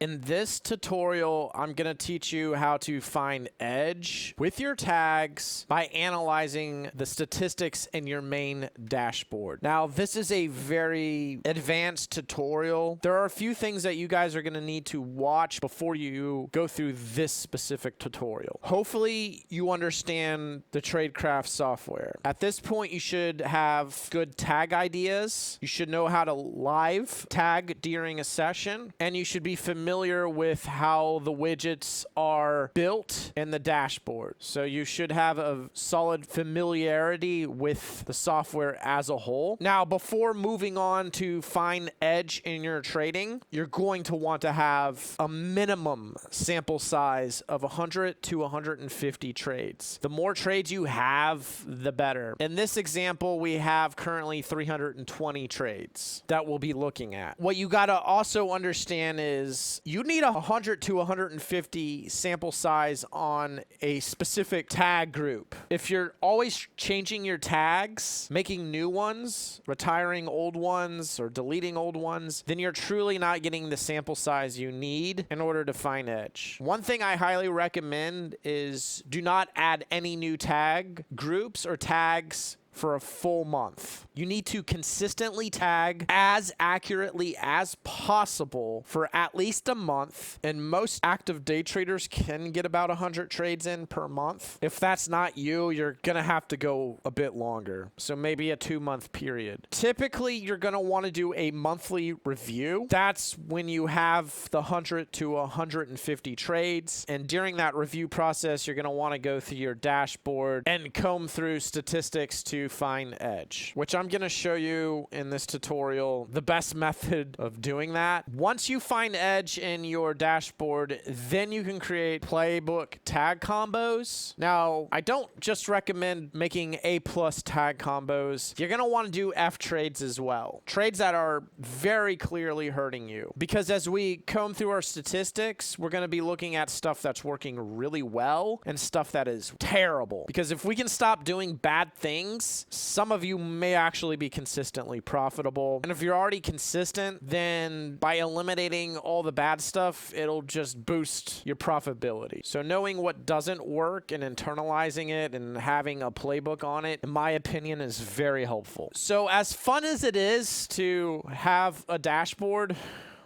In this tutorial, I'm going to teach you how to find edge with your tags by analyzing the statistics in your main dashboard. Now, this is a very advanced tutorial. There are a few things that you guys are going to need to watch before you go through this specific tutorial. Hopefully, you understand the Tradecraft software. At this point, you should have good tag ideas. You should know how to live tag during a session, and you should be familiar with how the widgets are built in the dashboard. So you should have a solid familiarity with the software as a whole. Now, before moving on to find edge in your trading, you're going to want to have a minimum sample size of 100 to 150 trades. The more trades you have, the better. In this example, we have currently 320 trades that we'll be looking at. What you got to also understand is you need 100 to 150 sample size on a specific tag group. If you're always changing your tags, making new ones, retiring old ones, or deleting old ones, then you're truly not getting the sample size you need in order to find edge. One thing I highly recommend is do not add any new tag groups or tags for a full month. You need to consistently tag as accurately as possible for at least a month, and most active day traders can get about 100 trades in per month. If that's not you, you're gonna have to go a bit longer, so maybe a 2-month period. Typically, you're gonna want to do a monthly review. That's when you have the 100 to 150 trades, and during that review process, you're gonna want to go through your dashboard and comb through statistics to find edge, which I'm going to show you in this tutorial the best method of doing that. Once you find edge in your dashboard, then you can create playbook tag combos. Now, I don't just recommend making A+ tag combos. You're going to want to do F trades as well. Trades that are very clearly hurting you. Because as we comb through our statistics, we're going to be looking at stuff that's working really well and stuff that is terrible. Because if we can stop doing bad things, some of you may actually be consistently profitable. And if you're already consistent, then by eliminating all the bad stuff, it'll just boost your profitability. So knowing what doesn't work and internalizing it and having a playbook on it, in my opinion, is very helpful. So as fun as it is to have a dashboard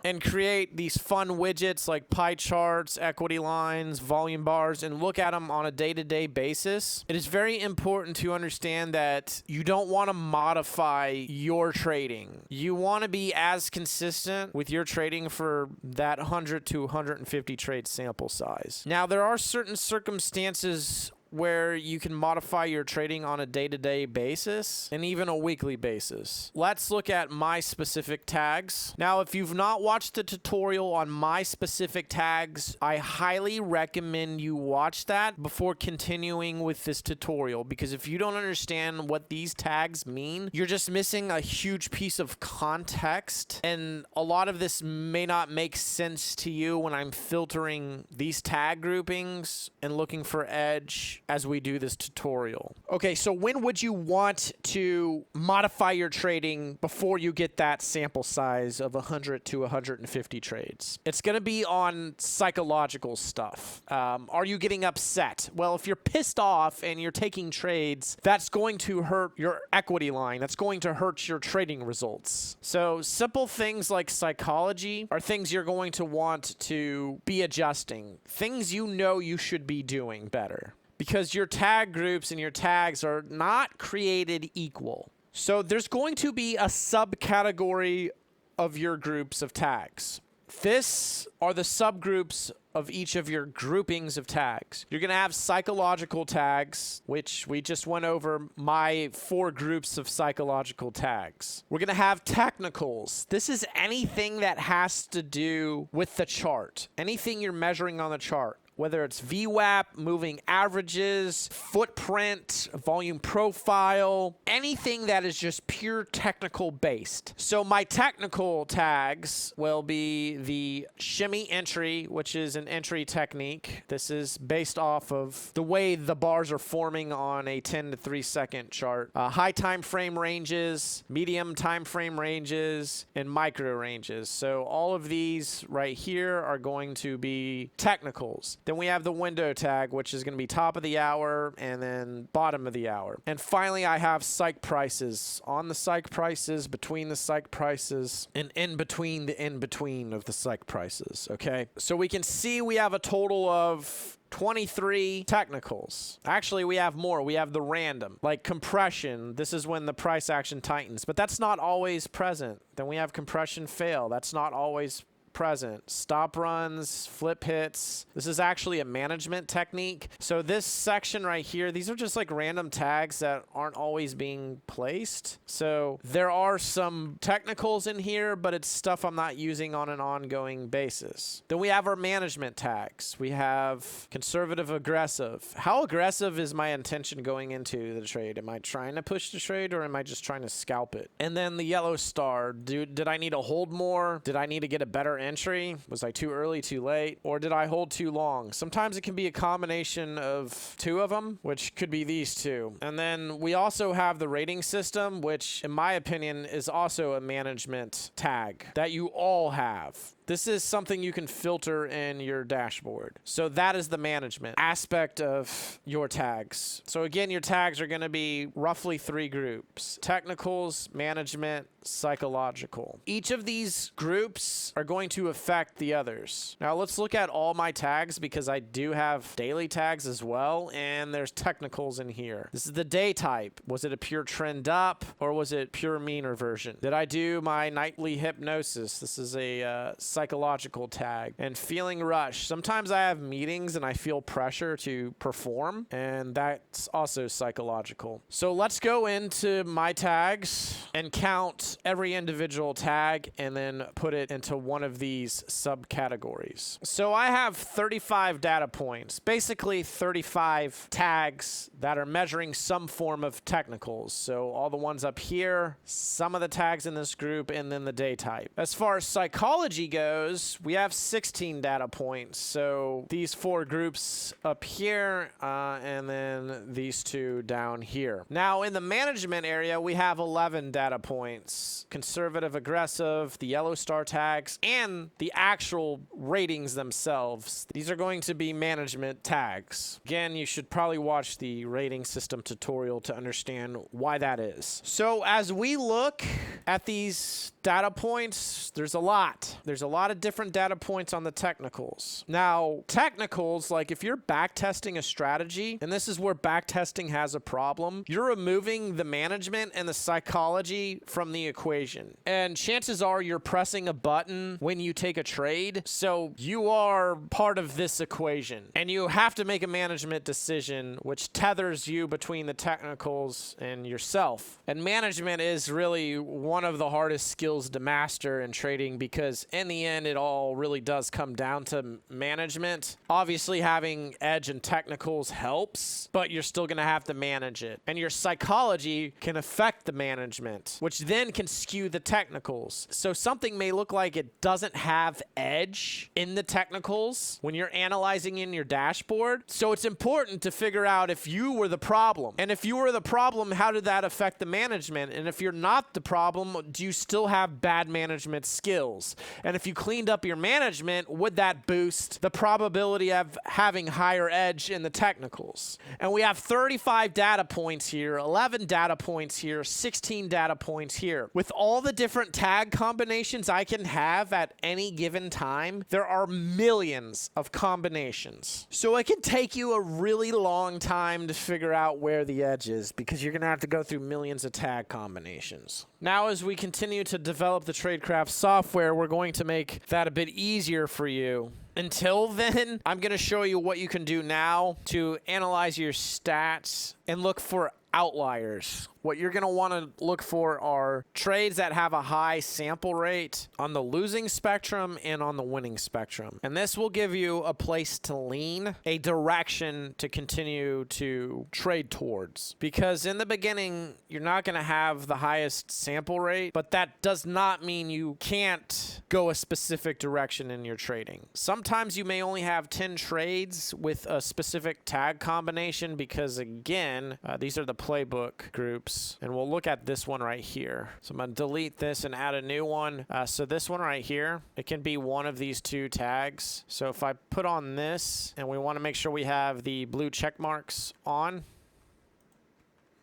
and create these fun widgets like pie charts, equity lines, volume bars, and look at them on a day-to-day basis, it is very important to understand that you don't want to modify your trading. You want to be as consistent with your trading for that 100 to 150 trade sample size. Now, there are certain circumstances where you can modify your trading on a day-to-day basis and even a weekly basis. Let's look at my specific tags. Now, if you've not watched the tutorial on my specific tags, I highly recommend you watch that before continuing with this tutorial, because if you don't understand what these tags mean, you're just missing a huge piece of context, and a lot of this may not make sense to you when I'm filtering these tag groupings and looking for edge as we do this tutorial. Okay, so when would you want to modify your trading before you get that sample size of 100 to 150 trades? It's going to be on psychological stuff. Are you getting upset? Well, if you're pissed off and you're taking trades, that's going to hurt your equity line. That's going to hurt your trading results. So simple things like psychology are things you're going to want to be adjusting. Things you know you should be doing better, because your tag groups and your tags are not created equal. So there's going to be a subcategory of your groups of tags. This are the subgroups of each of your groupings of tags. You're going to have psychological tags, which we just went over my 4 groups of psychological tags. We're going to have technicals. This is anything that has to do with the chart, anything you're measuring on the chart. whether it's VWAP, moving averages, footprint, volume profile, anything that is just pure technical based. So my technical tags will be the shimmy entry, which is an entry technique. This is based off of the way the bars are forming on a 10 to 3 second chart. High time frame ranges, medium time frame ranges, and micro ranges. So all of these right here are going to be technicals. Then we have the window tag, which is going to be top of the hour and then bottom of the hour. And finally, I have psych prices, on the psych prices, between the psych prices, and in between the in-between of the psych prices, okay? So we can see we have a total of 23 technicals. Actually, we have more. We have the random, like compression. This is when the price action tightens, but that's not always present. Then we have compression fail. That's not always present. Stop runs, flip hits. This is actually a management technique. So this section right here, these are just like random tags that aren't always being placed. So there are some technicals in here, but it's stuff I'm not using on an ongoing basis. Then we have our management tags. We have conservative, aggressive. How aggressive is my intention going into the trade? Am I trying to push the trade or am I just trying to scalp it? And then the yellow star. Did I need to hold more? Did I need to get a better entry? Was I too early, too late? Or did I hold too long? Sometimes it can be a combination of two of them, which could be these two. And then we also have the rating system, which in my opinion is also a management tag that you all have. This is something you can filter in your dashboard. So that is the management aspect of your tags. So again, your tags are going to be roughly 3 groups: technicals, management, psychological. Each of these groups are going to affect the others. Now let's look at all my tags because I do have daily tags as well, and there's technicals in here. This is the day type. Was it a pure trend up or was it pure mean reversion? Did I do my nightly hypnosis? This is a psychological tag. And feeling rush. Sometimes I have meetings and I feel pressure to perform, and that's also psychological. So let's go into my tags and count every individual tag and then put it into one of these subcategories. So I have 35 data points, basically 35 tags that are measuring some form of technicals. So all the ones up here, some of the tags in this group, and then the day type. As far as psychology goes, we have 16 data points. So these 4 groups up here, and then these 2 down here. Now in the management area, we have 11 data points: conservative, aggressive, the yellow star tags, and the actual ratings themselves. These are going to be management tags. Again, you should probably watch the rating system tutorial to understand why that is. So as we look at these data points, there's a lot. There's a lot of different data points on the technicals. Now, technicals, like if you're backtesting a strategy, and this is where backtesting has a problem, you're removing the management and the psychology from the equation. And chances are you're pressing a button when you take a trade, so you are part of this equation. And you have to make a management decision which tethers you between the technicals and yourself. And management is really one of the hardest skills to master in trading because in the end, it all really does come down to management. Obviously, having edge and technicals helps, but you're still going to have to manage it. And your psychology can affect the management, which then can skew the technicals. So something may look like it doesn't have edge in the technicals when you're analyzing in your dashboard. So it's important to figure out if you were the problem. And if you were the problem, how did that affect the management? And if you're not the problem, do you still have bad management skills? And if you cleaned up your management, would that boost the probability of having higher edge in the technicals? And we have 35 data points here, 11 data points here, 16 data points here. With all the different tag combinations I can have at any given time, there are millions of combinations. So it can take you a really long time to figure out where the edge is because you're going to have to go through millions of tag combinations. Now, as we continue to develop the Tradecraft software, we're going to make that a bit easier for you. Until then, I'm going to show you what you can do now to analyze your stats and look for outliers. What you're going to want to look for are trades that have a high sample rate on the losing spectrum and on the winning spectrum. And this will give you a place to lean, a direction to continue to trade towards. Because in the beginning, you're not going to have the highest sample rate, but that does not mean you can't go a specific direction in your trading. Sometimes you may only have 10 trades with a specific tag combination because, again, these are the playbook groups. And we'll look at this one right here. So I'm going to delete this and add a new one. So this one right here, it can be one of these two tags. So if I put on this, and we want to make sure we have the blue check marks on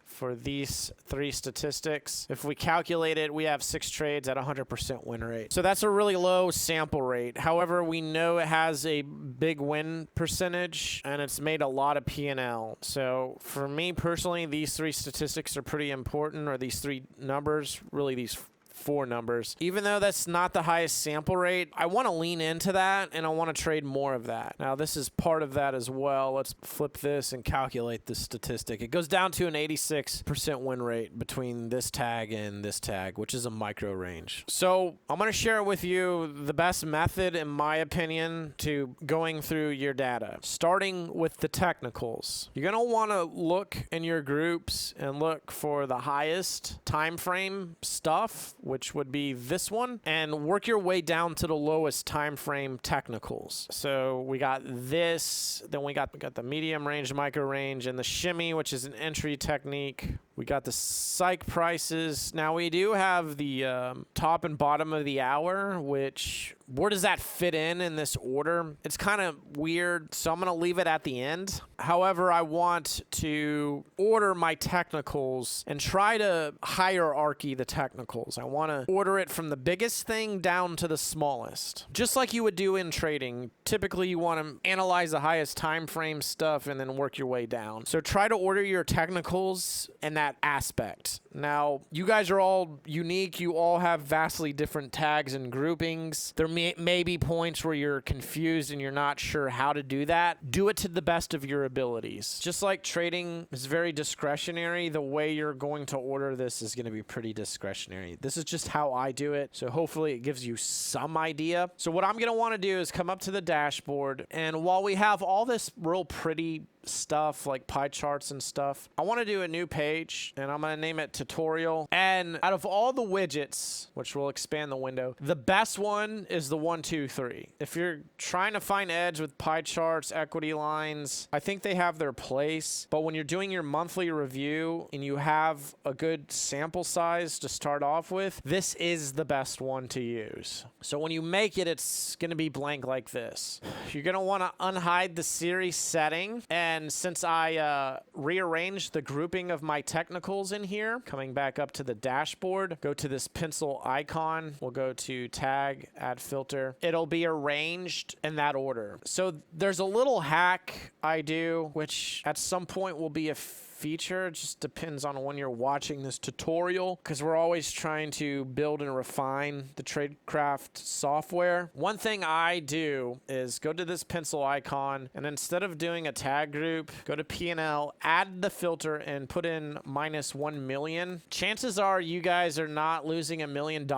for these three statistics. If we calculate it, we have 6 trades at 100% win rate. So that's a really low sample rate. However, we know it has a big win percentage and it's made a lot of P&L. So for me personally, these 3 statistics are pretty important, or these 3 numbers, really these 4 numbers. Even though that's not the highest sample rate, I want to lean into that and I want to trade more of that. Now this is part of that as well. Let's flip this and calculate the statistic. It goes down to an 86% win rate between this tag and this tag, which is a micro range. So I'm going to share with you the best method, in my opinion, to going through your data. Starting with the technicals. You're going to want to look in your groups and look for the highest time frame stuff, which would be this one, and work your way down to the lowest time frame technicals. So we got this, then we got the medium range, micro range, and the shimmy, which is an entry technique. We got the psych prices. Now we do have the top and bottom of the hour, which, where does that fit in this order? It's kind of weird, so I'm going to leave it at the end. However, I want to order my technicals and try to hierarchy the technicals. I want to order it from the biggest thing down to the smallest. Just like you would do in trading. Typically, you want to analyze the highest time frame stuff and then work your way down. So try to order your technicals in that aspect. Now, you guys are all unique. You all have vastly different tags and groupings. There may be points where you're confused and you're not sure how to do that. Do it to the best of your abilities. Just like trading is very discretionary, the way you're going to order this is going to be pretty discretionary. This is just how I do it, so hopefully it gives you some idea. So what I'm going to want to do is come up to the dashboard, and while we have all this real pretty stuff like pie charts and stuff, I want to do a new page, and I'm going to name it tutorial. And out of all the widgets, which will expand the window, the best one is the 1, 2, 3. If you're trying to find edge with pie charts, equity lines, I think they have their place. But when you're doing your monthly review and you have a good sample size to start off with, this is the best one to use. So when you make it, it's going to be blank like this. You're going to want to unhide the series setting, and since I rearranged the grouping of my technicals in here, coming back up to the dashboard, go to this pencil icon. We'll go to tag, add filter. It'll be arranged in that order. So there's a little hack I do, which at some point will be a feature. It just depends on when you're watching this tutorial, because we're always trying to build and refine the Tradecraft software. One thing I do is go to this pencil icon, and instead of doing a tag group, go to P&L, add the filter, and put in -1 million. Chances are you guys are not losing $1 million,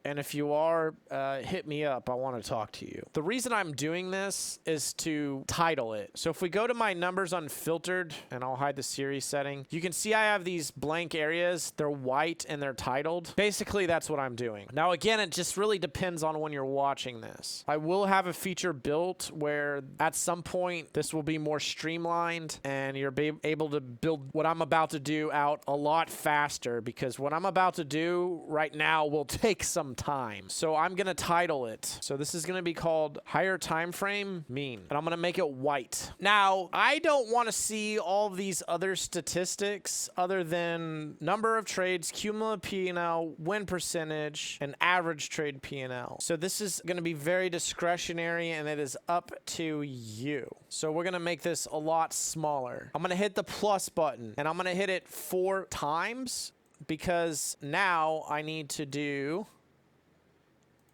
and if you are, hit me up. I want to talk to you. The reason I'm doing this is to title it. So if we go to my numbers unfiltered, and I'll hide the series setting, you can see I have these blank areas. They're white and they're titled. Basically, that's what I'm doing. Now, again, it just really depends on when you're watching this. I will have a feature built where at some point this will be more streamlined and you're able to build what I'm about to do out a lot faster, because what I'm about to do right now will take some time. So I'm going to title it. So this is going to be called Higher Time Frame Mean, and I'm going to make it white. Now, I don't want to see all these other statistics other than number of trades, cumulative P&L, win percentage, and average trade P&L. So this is going to be very discretionary, and it is up to you. So we're going to make this a lot smaller. I'm going to hit the plus button, and I'm going to hit it 4 times, because now I need to do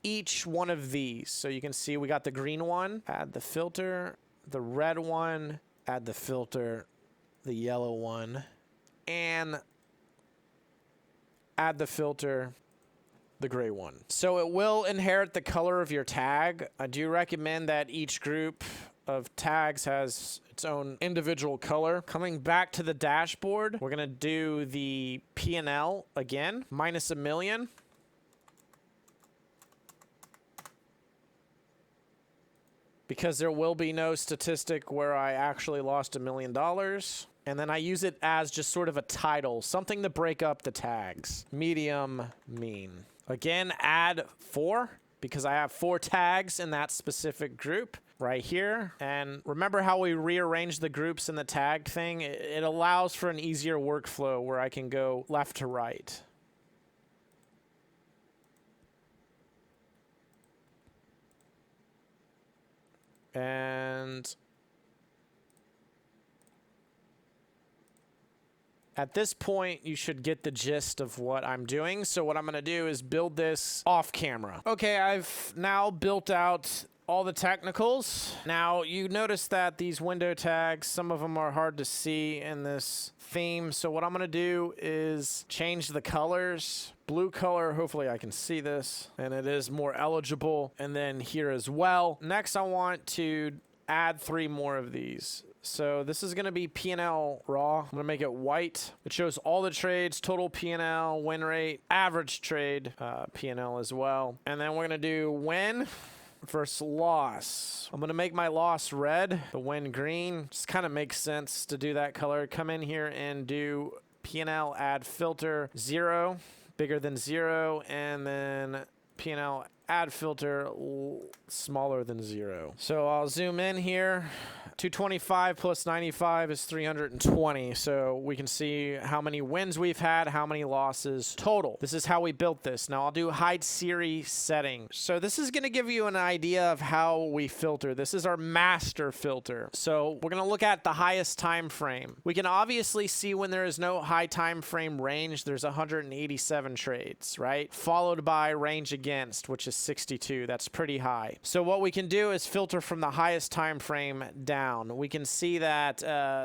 each one of these. So you can see we got the green one, add the filter, the red one, add the filter, the yellow one, and add the filter, the gray one. So it will inherit the color of your tag. I do recommend that each group of tags has its own individual color. Coming back to the dashboard, we're gonna do the P&L again, minus $1 million. Because there will be no statistic where I actually lost $1 million. And then I use it as just sort of a title, something to break up the tags. Medium, mean. Again, add 4, because I have 4 tags in that specific group right here. And remember how we rearranged the groups in the tag thing? It allows for an easier workflow where I can go left to right. And at this point, you should get the gist of what I'm doing. So what I'm going to do is build this off camera. Okay, I've now built out all the technicals. Now, you notice that these window tags, some of them are hard to see in this theme. So what I'm going to do is change the colors. Blue color, hopefully I can see this, and it is more eligible. And then here as well. Next, I want to add 3 more of these. So this is going to be P&L raw. I'm going to make it white. It shows all the trades, total P&L, win rate, average trade, P&L as well. And then we're going to do win versus loss. I'm going to make my loss red, the win green. Just kind of makes sense to do that color. Come in here and do P&L, add filter 0, bigger than 0, and then P&L add filter smaller than 0. So I'll zoom in here. 225 plus 95 is 320. So we can see how many wins we've had, how many losses total. This is how we built this. Now I'll do hide series setting. So this is going to give you an idea of how we filter. This is our master filter. So we're going to look at the highest time frame. We can obviously see when there is no high time frame range, there's 187 trades, right? Followed by range against, which is 62. That's pretty high. So what we can do is filter from the highest time frame down. We can see that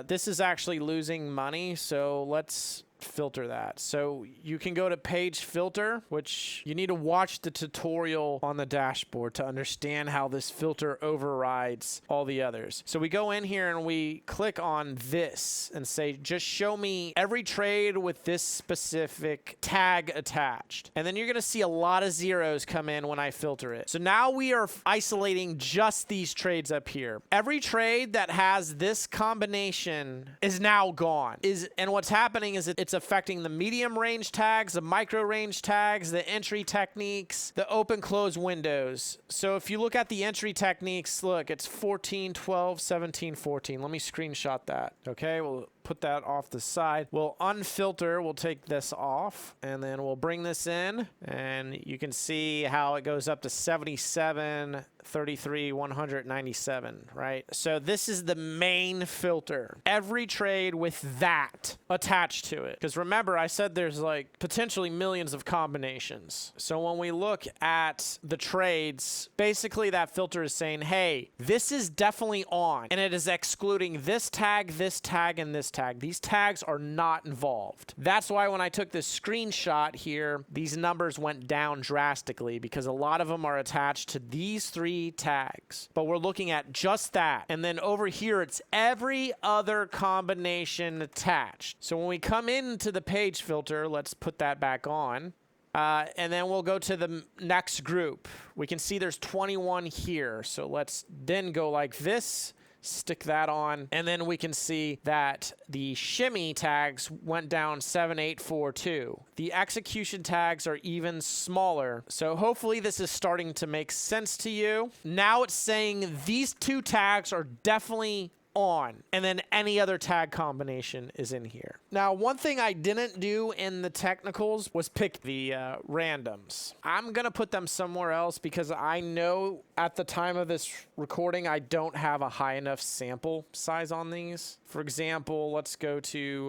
this is actually losing money. So let's filter that. So you can go to page filter, which you need to watch the tutorial on the dashboard to understand how this filter overrides all the others. So we go in here and we click on this and say, just show me every trade with this specific tag attached. And then you're going to see a lot of zeros come in when I filter it. So now we are isolating just these trades up here. Every trade that has this combination is now gone. And what's happening is it's affecting the medium range tags, the micro range tags, the entry techniques, the open close windows. So if you look at the entry techniques, look, it's 14, 12, 17, 14. Let me screenshot that. Okay, we'll put that off the side. We'll unfilter, we'll take this off, and then we'll bring this in, and you can see how it goes up to 77, 33, 197, right? So this is the main filter. Every trade with that attached to it. Because remember, I said there's like potentially millions of combinations. So when we look at the trades, basically that filter is saying, hey, this is definitely on, and it is excluding this tag, and this tag. These tags are not involved. That's why when I took this screenshot here, these numbers went down drastically because a lot of them are attached to these 3 tags. But we're looking at just that. And then over here, it's every other combination attached. So when we come into the page filter, let's put that back on. And then we'll go to the next group. We can see there's 21 here. So let's then go like this. Stick that on, and then we can see that the shimmy tags went down 7842. The execution tags are even smaller, so hopefully this is starting to make sense to you. Now it's saying these 2 tags are definitely on, and then any other tag combination is in here. Now, one thing I didn't do in the technicals was pick the randoms. I'm gonna put them somewhere else because I know at the time of this recording I don't have a high enough sample size on these. For example, let's go to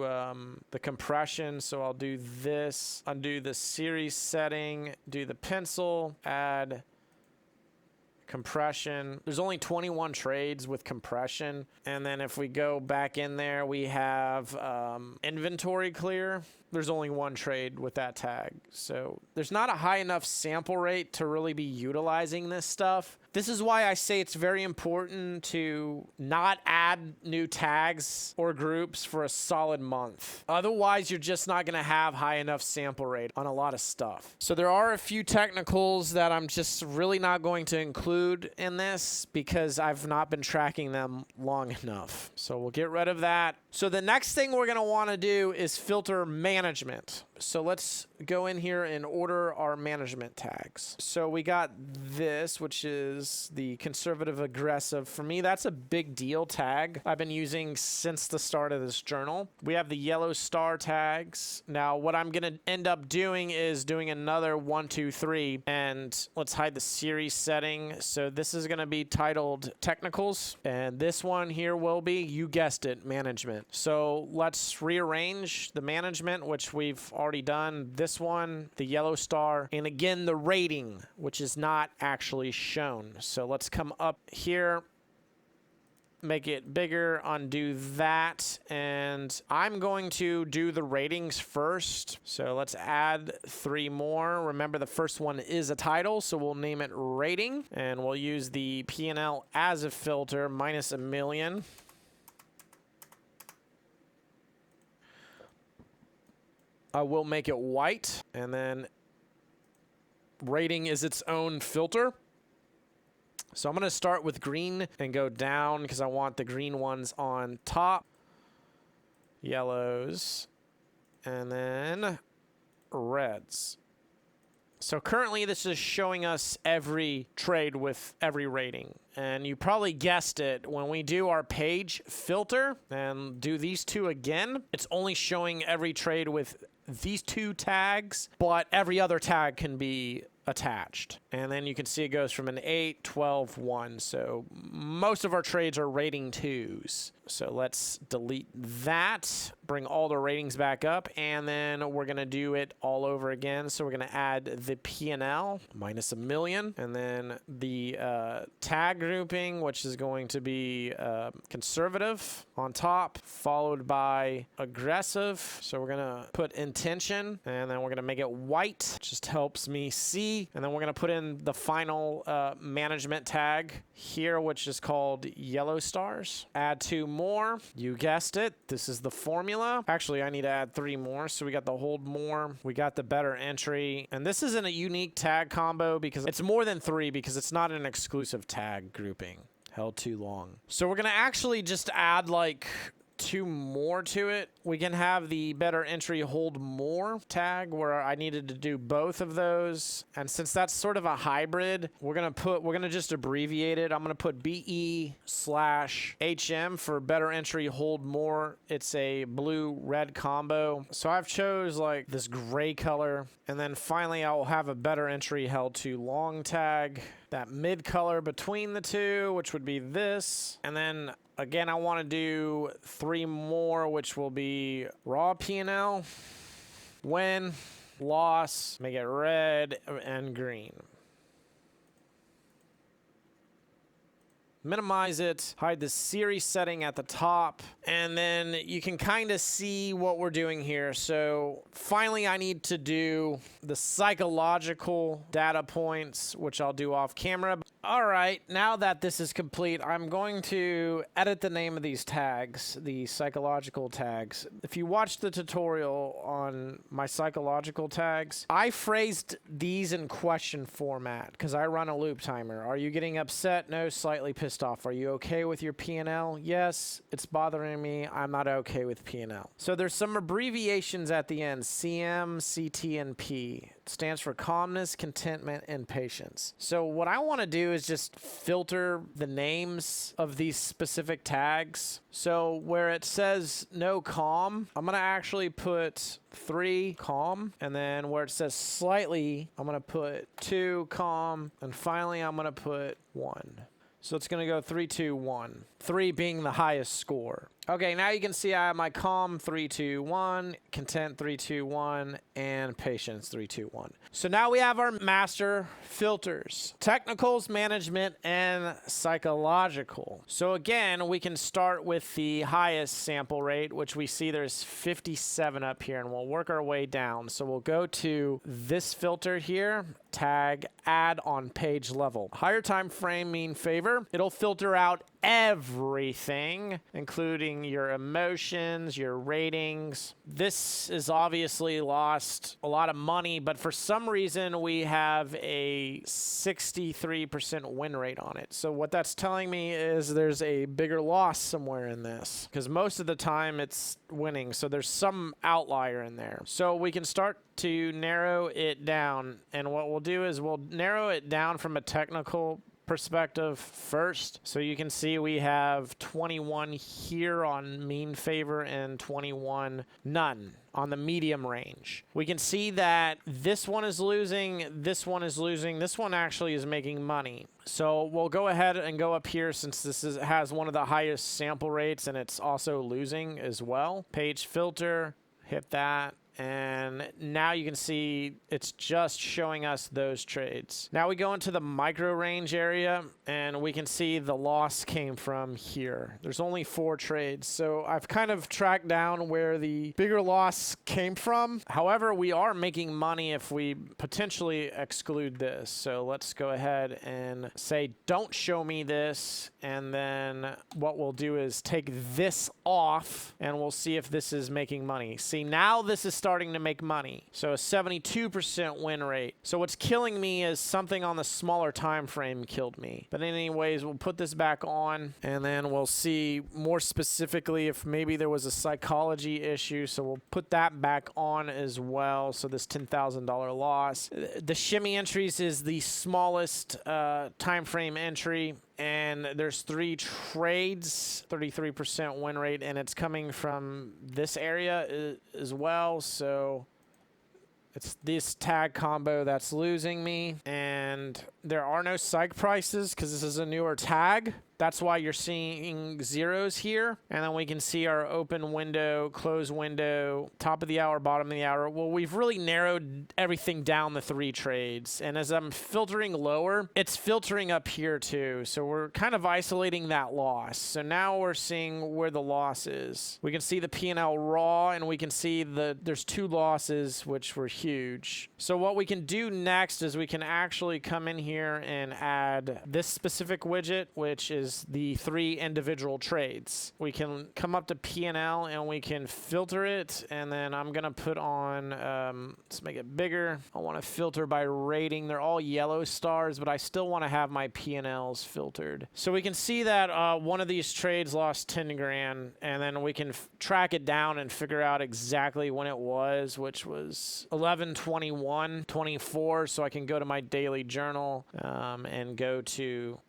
the compression. So I'll do this, undo the series setting, do the pencil, add compression. There's only 21 trades with compression. And then if we go back in there, we have inventory clear. There's only one trade with that tag. So there's not a high enough sample rate to really be utilizing this stuff. This is why I say it's very important to not add new tags or groups for a solid month. Otherwise, you're just not going to have high enough sample rate on a lot of stuff. So there are a few technicals that I'm just really not going to include in this because I've not been tracking them long enough. So we'll get rid of that. So the next thing we're going to want to do is filter management. So let's go in here and order our management tags. So we got this, which is the conservative aggressive. For me, that's a big deal tag I've been using since the start of this journal. We have the yellow star tags. Now, what I'm going to end up doing is doing another 1, 2, 3, and let's hide the series setting. So this is going to be titled technicals, and this one here will be, you guessed it, management. So let's rearrange the management, which we've already done. This one, the yellow star, and again the rating, which is not actually shown. So let's come up here, make it bigger, undo that, and I'm going to do the ratings first. So let's add 3 more. Remember, the first one is a title, so we'll name it rating, and we'll use the P&L as a filter, minus 1,000,000. I will make it white, and then rating is its own filter. So I'm going to start with green and go down because I want the green ones on top. Yellows, and then reds. So currently this is showing us every trade with every rating. And you probably guessed it, when we do our page filter and do these two again, it's only showing every trade with these 2 tags, but every other tag can be attached. And then you can see it goes from an 8, 12, 1. So most of our trades are rating 2s. So let's delete that, bring all the ratings back up, and then we're going to do it all over again. So we're going to add the P&L, minus 1,000,000, and then the tag grouping, which is going to be conservative on top, followed by aggressive. So we're going to put intention, and then we're going to make it white. Just helps me see. And then we're going to put in the final management tag here, which is called yellow stars. Add 2 more. You guessed it. This is the formula. Actually, I need to add 3 more. So we got the hold more. We got the better entry. And this isn't a unique tag combo because it's more than 3 because it's not an exclusive tag grouping. Held too long. So we're going to actually just add like 2 more to it. We can have the better entry hold more tag where I needed to do both of those. And since that's sort of a hybrid, we're going to just abbreviate it. I'm going to put BE/HM for better entry hold more. It's a blue red combo. So I've chose like this gray color. And then finally I will have a better entry held to long tag, that mid color between the 2, which would be this. And then again, I want to do 3 more, which will be raw P&L, win, loss, make it red and green. Minimize it, hide the series setting at the top, and then you can kind of see what we're doing here. So finally, I need to do the psychological data points, which I'll do off camera. All right, now that this is complete, I'm going to edit the name of these tags, the psychological tags. If you watched the tutorial on my psychological tags, I phrased these in question format because I run a loop timer. Are you getting upset? No. Slightly pissed off. Are you okay with your P&L? Yes. It's bothering me. I'm not okay with P&L. So there's some abbreviations at the end, CM, CT, and P. It stands for calmness, contentment, and patience. So what I want to do is just filter the names of these specific tags. So where it says no calm, I'm going to actually put 3 calm. And then where it says slightly, I'm going to put 2 calm. And finally, I'm going to put 1. So it's going to go 3, 2, 1. 3 being the highest score. Okay, now you can see I have my calm 321, content 321, and patience 321. So now we have our master filters: technicals, management, and psychological. So again, we can start with the highest sample rate, which we see there's 57 up here, and we'll work our way down. So we'll go to this filter here, tag add on page level. Higher time frame mean favor. It'll filter out everything, including your emotions, your ratings. This is obviously lost a lot of money, but for some reason we have a 63% win rate on it. So what that's telling me is there's a bigger loss somewhere in this, because most of the time it's winning. So there's some outlier in there. So we can start to narrow it down, and what we'll do is we'll narrow it down from a technical perspective first. So you can see we have 21 here on mean favor and 21 none on the medium range. We can see that this one is losing, this one is losing, this one actually is making money. So we'll go ahead and go up here, since this has one of the highest sample rates and it's also losing as well. Page filter, hit that. And now you can see it's just showing us those trades. Now we go into the micro range area, and we can see the loss came from here. There's only 4 trades. So I've kind of tracked down where the bigger loss came from. However, we are making money if we potentially exclude this. So let's go ahead and say, don't show me this. And then what we'll do is take this off, and we'll see if this is making money. See, now this is starting to make money. So a 72% win rate. So what's killing me is something on the smaller time frame killed me. But anyways, we'll put this back on, and then we'll see more specifically if maybe there was a psychology issue. So we'll put that back on as well. So this $10,000 loss. The shimmy entries is the smallest time frame entry, and there's 3 trades, 33% win rate, and it's coming from this area as well. So it's this tag combo that's losing me, and there are no psych prices because this is a newer tag. That's why you're seeing zeros here. And then we can see our open window, close window, top of the hour, bottom of the hour. Well, we've really narrowed everything down the 3 trades. And as I'm filtering lower, it's filtering up here too. So we're kind of isolating that loss. So now we're seeing where the loss is. We can see the P&L raw, and we can see there's 2 losses, which were huge. So what we can do next is we can actually come in here and add this specific widget, which is the 3 individual trades. We can come up to P&L and we can filter it, and then I'm gonna put on let's make it bigger. I want to filter by rating. They're all yellow stars, but I still want to have my P&Ls filtered. So we can see that one of these trades lost 10 grand, and then we can track it down and figure out exactly when it was, which was 11/21/24. So I can go to my daily journal and go to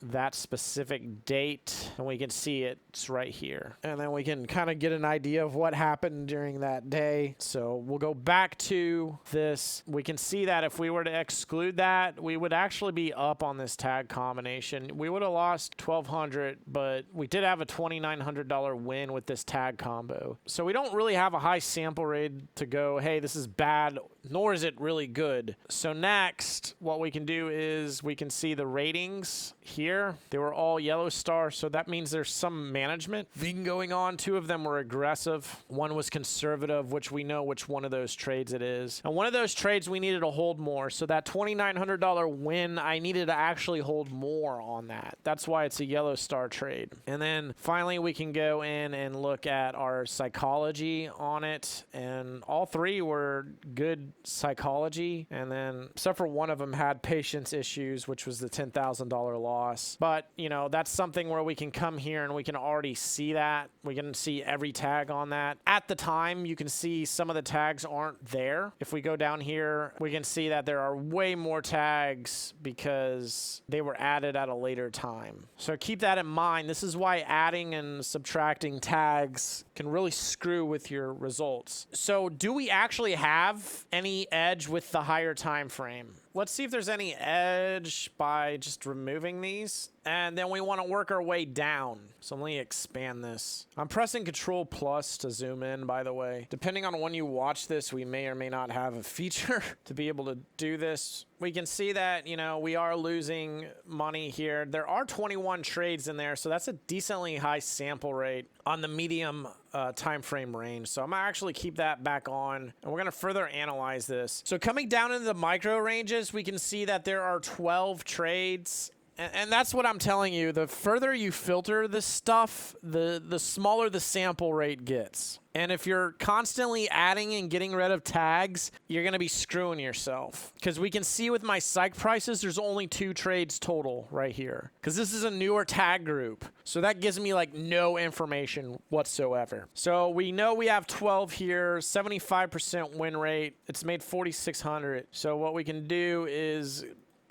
that specific date, and we can see it's right here. And then we can kind of get an idea of what happened during that day. So we'll go back to this. We can see that if we were to exclude that, we would actually be up on this tag combination. We would have lost 1,200, but we did have a $2,900 win with this tag combo. So we don't really have a high sample rate to go, hey, this is bad, nor is it really good. So next, what we can do is we can see the ratings here. They were all yellow star, so that means there's some management thing going on. 2 of them were aggressive. 1 was conservative, which we know which one of those trades it is. And one of those trades we needed to hold more. So that $2,900 win, I needed to actually hold more on that. That's why it's a yellow star trade. And then finally, we can go in and look at our psychology on it. And all 3 were good psychology. And then, except for one of them had patience issues, which was the $10,000 loss. But, you know, that's something where we can come here and we can already see that. We can see every tag on that. At the time, you can see some of the tags aren't there. If we go down here, we can see that there are way more tags because they were added at a later time. So keep that in mind. This is why adding and subtracting tags can really screw with your results. So do we actually have any edge with the higher time frame? let's see if there's any edge by just removing these. And then we want to work our way down. So let me expand this. I'm pressing Control Plus to zoom in, by the way. Depending on when you watch this, we may or may not have a feature to be able to do this. We can see that, you know, we are losing money here. There are 21 trades in there, so that's a decently high sample rate on the medium time frame range. So I'm gonna actually keep that back on, and we're gonna further analyze this. So coming down into the micro ranges, we can see that there are 12 trades. And that's what I'm telling you. The further you filter this stuff, the smaller the sample rate gets. And if you're constantly adding and getting rid of tags, you're going to be screwing yourself. Because we can see with my psych prices, there's only 2 trades total right here. Because this is a newer tag group. So that gives me like no information whatsoever. So we know we have 12 here, 75% win rate. It's made 4,600. So what we can do is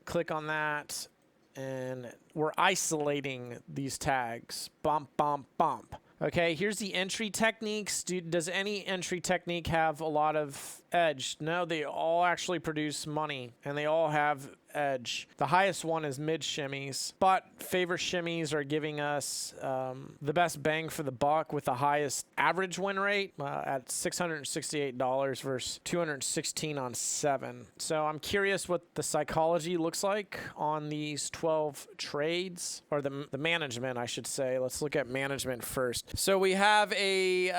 click on that. And we're isolating these tags. Bump, bump, bump. Okay, here's the entry techniques. Does any entry technique have a lot of edge? No, they all actually produce money, and they all have edge. The highest one is mid shimmies, but favor shimmies are giving us the best bang for the buck with the highest average win rate at $668 versus $216 on 7. So I'm curious what the psychology looks like on these 12 trades, or the management, I should say. Let's look at management first. So we have a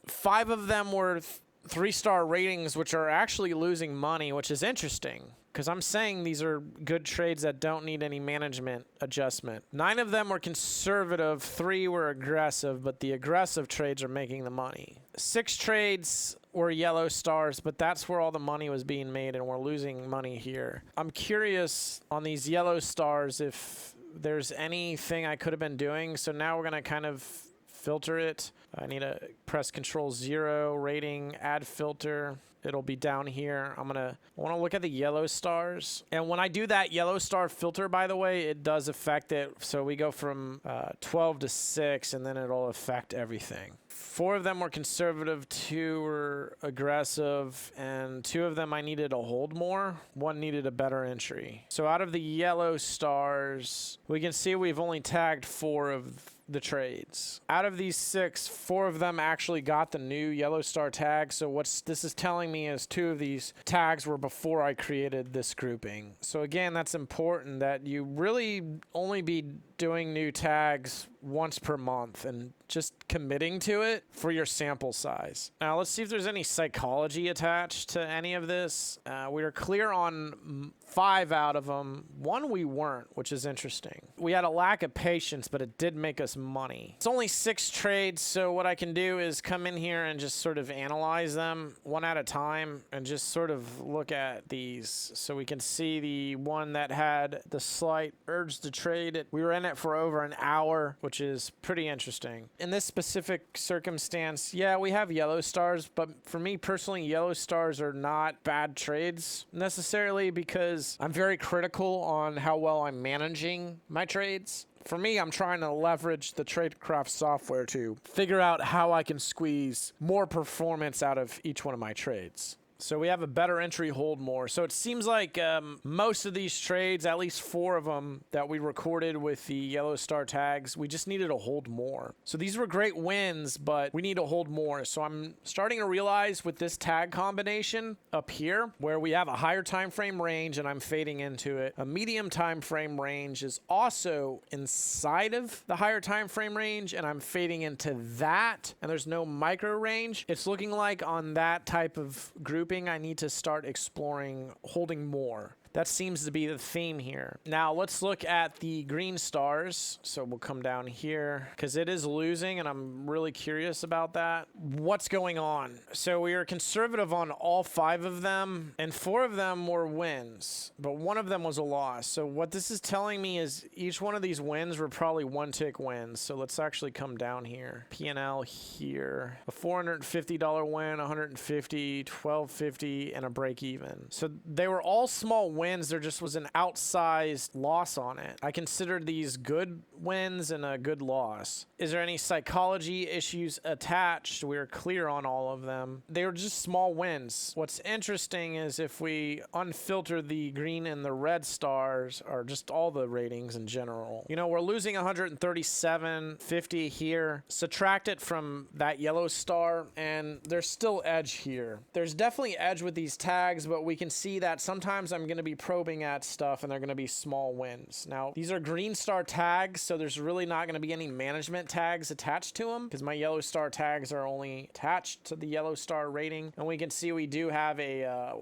5 of them were 3-star ratings, which are actually losing money, which is interesting. Because I'm saying these are good trades that don't need any management adjustment. 9 of them were conservative, 3 were aggressive, but the aggressive trades are making the money. 6 trades were yellow stars, but that's where all the money was being made, and we're losing money here. I'm curious on these yellow stars if there's anything I could have been doing. So now we're going to kind of filter it. I need to press Control 0, rating, add filter. It'll be down here. I want to look at the yellow stars. And when I do that yellow star filter, by the way, it does affect it. So we go from 12 to 6, and then it'll affect everything. 4 of them were conservative, 2 were aggressive, and 2 of them I needed to hold more. 1 needed a better entry. So out of the yellow stars, we can see we've only tagged 4 of the trades. Out of these 6, 4 of them actually got the new yellow star tag. So what this is telling me is 2 of these tags were before I created this grouping. So again, that's important that you really only be doing new tags once per month and just committing to it for your sample size. Now let's see if there's any psychology attached to any of this. We were clear on 5 out of them. 1 we weren't, which is interesting. We had a lack of patience, but it did make us money. It's only 6 trades, so what I can do is come in here and just sort of analyze them one at a time and just sort of look at these. So we can see the one that had the slight urge to trade it. We were in it for over an hour, which is pretty interesting. In this specific circumstance, yeah, we have yellow stars, but for me personally, yellow stars are not bad trades necessarily, because I'm very critical on how well I'm managing my trades. For me, I'm trying to leverage the Tradecraft software to figure out how I can squeeze more performance out of each one of my trades. So we have a better entry, hold more. So it seems like most of these trades, at least 4 of them that we recorded with the yellow star tags, we just needed to hold more. So these were great wins, but we need to hold more. So I'm starting to realize with this tag combination up here, where we have a higher time frame range and I'm fading into it, a medium time frame range is also inside of the higher time frame range, and I'm fading into that, and there's no micro range. It's looking like on that type of group I need to start exploring holding more. That seems to be the theme here. Now let's look at the green stars. So we'll come down here because it is losing and I'm really curious about that. What's going on? So we are conservative on all 5 of them and 4 of them were wins, but 1 of them was a loss. So what this is telling me is each one of these wins were probably 1-tick wins. So let's actually come down here. P&L here. A $450 win, $150, $1250, and a break even. So they were all small wins, wins, there just was an outsized loss on it. I considered these good wins and a good loss. Is there any psychology issues attached? We were clear on all of them. They were just small wins. What's interesting is if we unfilter the green and the red stars, or just all the ratings in general, you know, we're losing 137.50 here. Subtract it from that yellow star, and there's still edge here. There's definitely edge with these tags, but we can see that sometimes I'm going to be probing at stuff and they're going to be small wins. Now, these are green star tags, so there's really not going to be any management tags attached to them because my yellow star tags are only attached to the yellow star rating. And we can see we do have a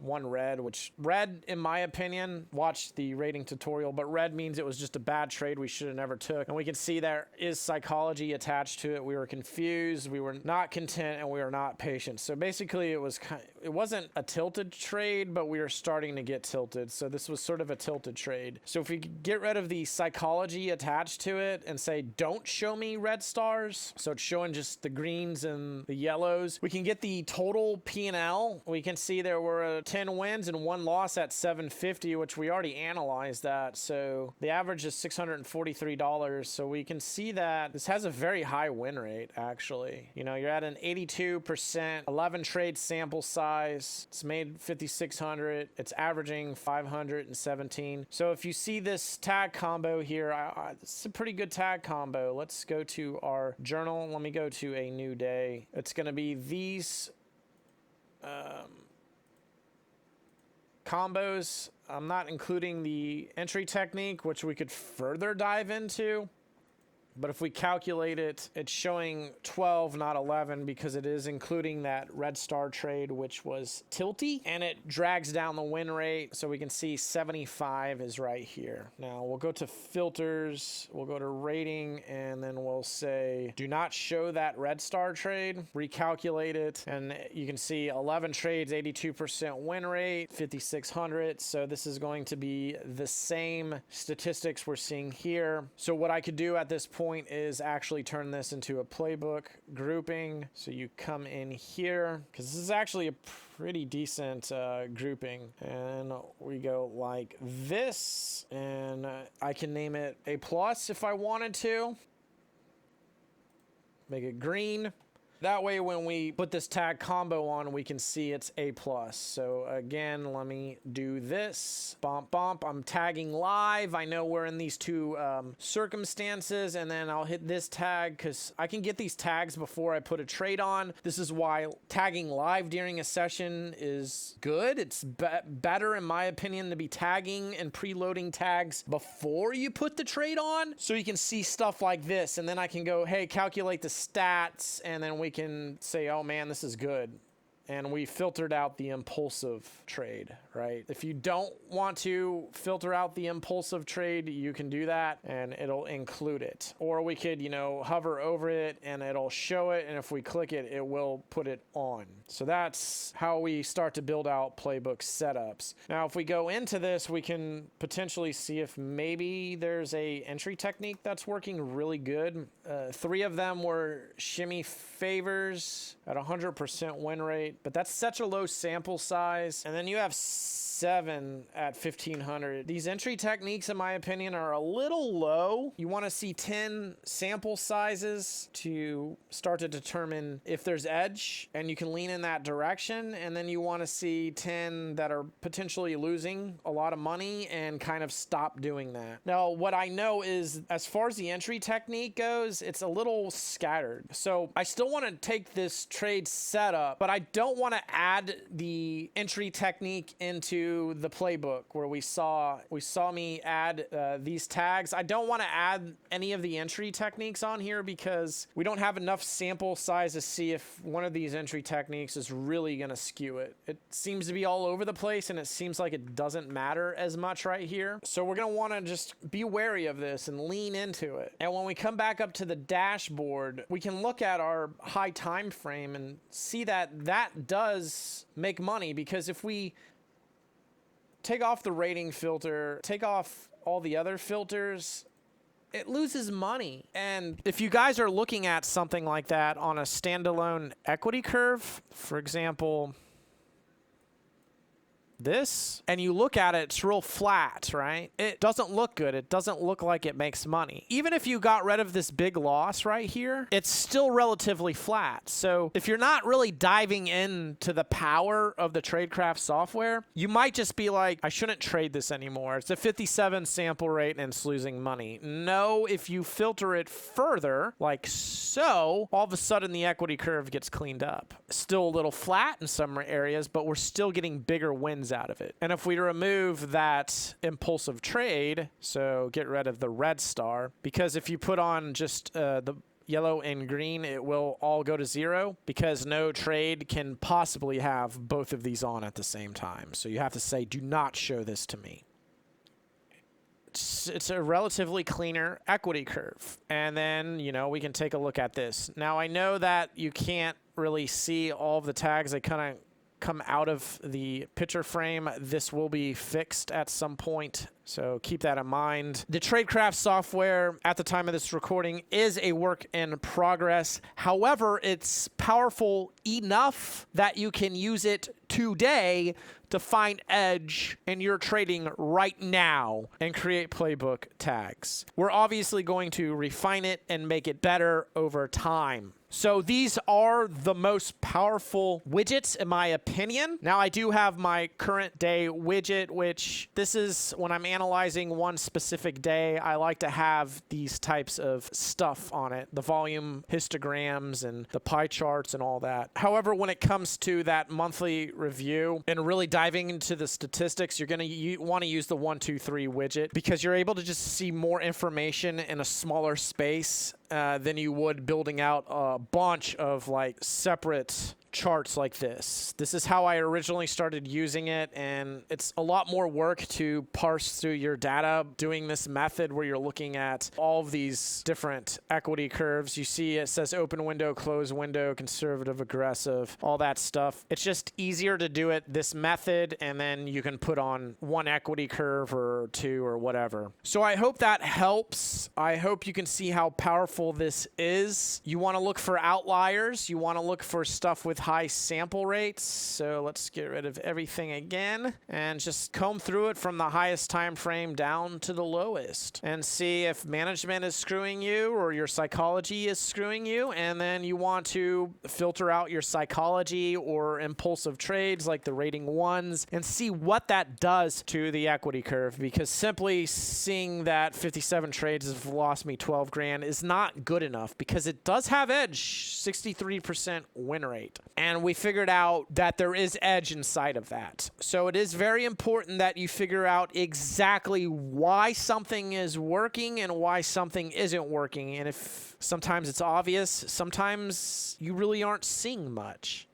one red, which red, in my opinion, watch the rating tutorial, but red means it was just a bad trade we should have never took. And we can see there is psychology attached to it. We were confused, we were not content, and we were not patient. So basically it wasn't a tilted trade, but we were starting to get tilted. So this was sort of a tilted trade. So if we could get rid of the psychology attached to it and say, don't show me red stars, so it's showing just the greens and the yellows, we can get the total P&L. We can see there were 10 wins and 1 loss at 750, which we already analyzed that. So the average is $643. So we can see that this has a very high win rate, actually. You know, you're at an 82%, 11 trade sample size. It's made 5,600. It's averaging 517. So if you see this tag combo here, it's a pretty good tag combo. Let's go to our journal. Let me go to a new day. It's going to be these combos. I'm not including the entry technique, which we could further dive into. But if we calculate it, it's showing 12, not 11, because it is including that red star trade, which was tilty, and it drags down the win rate. So we can see 75 is right here. Now we'll go to filters, we'll go to rating, and then we'll say, do not show that red star trade, recalculate it. And you can see 11 trades, 82% win rate, 5,600. So this is going to be the same statistics we're seeing here. So what I could do at this point is actually turn this into a playbook grouping. So you come in here, because this is actually a pretty decent grouping, and we go like this, and I can name it A plus if I wanted to. Make it green. That way, when we put this tag combo on, we can see it's A plus. So again, let me do this. Bump, bump. I'm tagging live. I know we're in these two circumstances, and then I'll hit this tag because I can get these tags before I put a trade on. This is why tagging live during a session is good. It's better, in my opinion, to be tagging and preloading tags before you put the trade on, so you can see stuff like this, and then I can go, hey, calculate the stats, and then we can say, oh man, this is good. And we filtered out the impulsive trade, right? If you don't want to filter out the impulsive trade, you can do that and it'll include it. Or we could, you know, hover over it and it'll show it. And if we click it, it will put it on. So that's how we start to build out playbook setups. Now, if we go into this, we can potentially see if maybe there's a entry technique that's working really good. 3 of them were shimmy favors at 100% win rate. But that's such a low sample size. And then you have 7 at 1,500. These entry techniques, in my opinion, are a little low. You want to see 10 sample sizes to start to determine if there's edge, and you can lean in that direction. And then you want to see 10 that are potentially losing a lot of money and kind of stop doing that. Now, what I know is, as far as the entry technique goes, it's a little scattered. So I still want to take this trade setup, but I don't want to add the entry technique into the playbook where we saw me add these tags. I don't want to add any of the entry techniques on here because we don't have enough sample size to see if one of these entry techniques is really going to skew it. It seems to be all over the place, and it seems like it doesn't matter as much right here. So we're going to want to just be wary of this and lean into it. And when we come back up to the dashboard, we can look at our high time frame and see that that does make money, because if we take off the rating filter, take off all the other filters, it loses money. And if you guys are looking at something like that on a standalone equity curve, for example, this and you look at it, it's real flat, right? It doesn't look good. It doesn't look like it makes money. Even if you got rid of this big loss right here, it's still relatively flat. So if you're not really diving into the power of the Tradecraft software, you might just be like, I shouldn't trade this anymore. It's a 57 sample rate and it's losing money. No, if you filter it further, like so, all of a sudden the equity curve gets cleaned up. Still a little flat in some areas, but we're still getting bigger wins out of it. And if we remove that impulsive trade, so get rid of the red star, because if you put on just the yellow and green, it will all go to 0 because no trade can possibly have both of these on at the same time. So you have to say, do not show this to me. It's a relatively cleaner equity curve. And then, you know, we can take a look at this. Now, I know that you can't really see all of the tags. They kind of come out of the picture frame. This will be fixed at some point, so keep that in mind. The Tradecraft software at the time of this recording is a work in progress. However, it's powerful enough that you can use it today to find edge in your trading right now and create playbook tags. We're obviously going to refine it and make it better over time. So these are the most powerful widgets in my opinion. Now I do have my current day widget, which this is when I'm analyzing one specific day. I like to have these types of stuff on it, the volume histograms and the pie charts and all that. However, when it comes to that monthly review and really diving into the statistics, you're going to want to use the 1, 2, 3 widget because you're able to just see more information in a smaller space than you would building out a bunch of like separate charts like this. This is how I originally started using it, and it's a lot more work to parse through your data doing this method where you're looking at all of these different equity curves. You see it says open window, close window, conservative, aggressive, all that stuff. It's just easier to do it this method, and then you can put on one equity curve or two or whatever. So I hope that helps. I hope you can see how powerful this is. You want to look for outliers. You want to look for stuff with high sample rates. So let's get rid of everything again and just comb through it from the highest time frame down to the lowest and see if management is screwing you or your psychology is screwing you. And then you want to filter out your psychology or impulsive trades like the rating ones and see what that does to the equity curve, because simply seeing that 57 trades have lost me 12 grand is not good enough, because it does have edge, 63% win rate. And we figured out that there is edge inside of that. So it is very important that you figure out exactly why something is working and why something isn't working. And if sometimes it's obvious, sometimes you really aren't seeing much.